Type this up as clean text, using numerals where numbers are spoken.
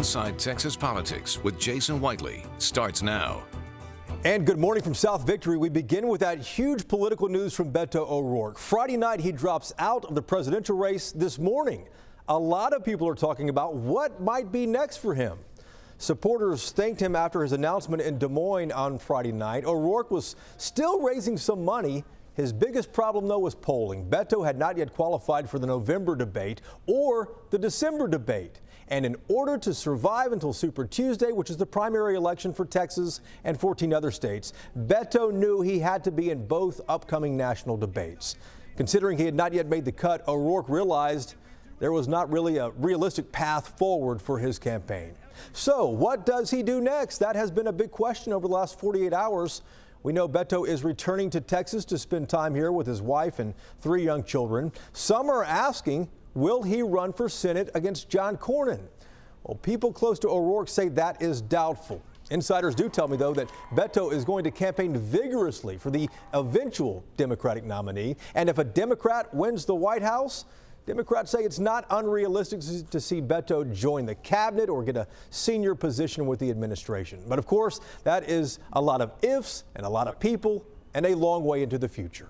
Inside Texas Politics with Jason Whiteley starts now. And good morning from South Victory. We begin with that huge political news from Beto O'Rourke. Friday night, he drops out of the presidential race this morning. A lot of people are talking about what might be next for him. Supporters thanked him after his announcement in Des Moines on Friday night. O'Rourke was still raising some money. His biggest problem, though, was polling. Beto had not yet qualified for the November debate or the December debate. And in order to survive until Super Tuesday, which is the primary election for Texas and 14 other states, Beto knew he had to be in both upcoming national debates. Considering he had not yet made the cut, O'Rourke realized there was not really a realistic path forward for his campaign. So what does he do next? That has been a big question over the last 48 hours. We know Beto is returning to Texas to spend time here with his wife and 3 young children. Some are asking, will he run for Senate against John Cornyn? Well, people close to O'Rourke say that is doubtful. Insiders do tell me, though, that Beto is going to campaign vigorously for the eventual Democratic nominee. And if a Democrat wins the White House, Democrats say it's not unrealistic to see Beto join the cabinet or get a senior position with the administration. But of course, that is a lot of ifs and a lot of people and a long way into the future.